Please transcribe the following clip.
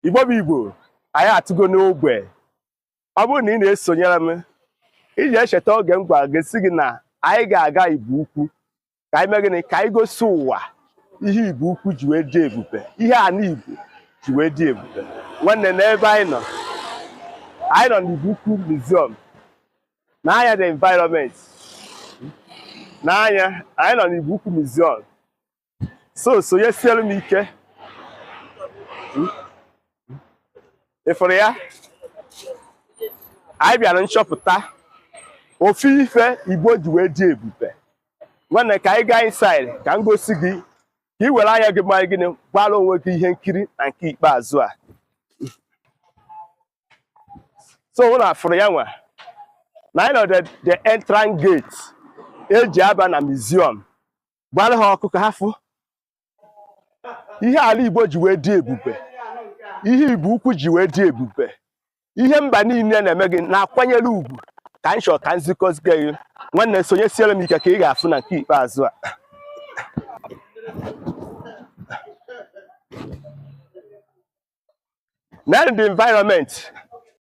Igbo bụ Igbo, anyị atụgo n'ogbe. Ọ bụrụ na ị na-esonyere m, iji echeta oge m gwara gị sị gị na anyị ga-aga Igbo Ukwu ka anyị mee gịnị, ka anyị gosi ụwa ihe Igbo Ukwu ji wee dị ebube, ihe ana Igbo ji wee dị ebube. Nwanne, n'ebe anyị nọ n'Igbo Ukwu Museum, n'anya the environment, n'anya anyị nọ n'Igbo Ukwu Museum. So sonyesiere m ike. Ịfụrụ ya? Anyị bịara nchọpụta ofu ife Igbo ji wee dị ebube. Nwanne, ka anyị gaa inside ka m gosi gị, ka ị were anya gị mara gịnị, gbara onwe gị ihe nkiri na nke ikpeazụ a. So ụlọ afụrụ ya nwa na anyị nọ the entrance gate eji aba na museum, gbara ha ọkụ ka ha fụ ihe ala Igbo ji wee dị ebube, ihe Igbo Ukwu ji wee dị ebube, ihe mba niile na-eme gị na-akwanyere ugwu. Ka anyị chọrọ ka nzikọziga gị. Nwanne, sonyesiere m ike ka ị ga-afụ na nke ikpeazụ a. Now the environment,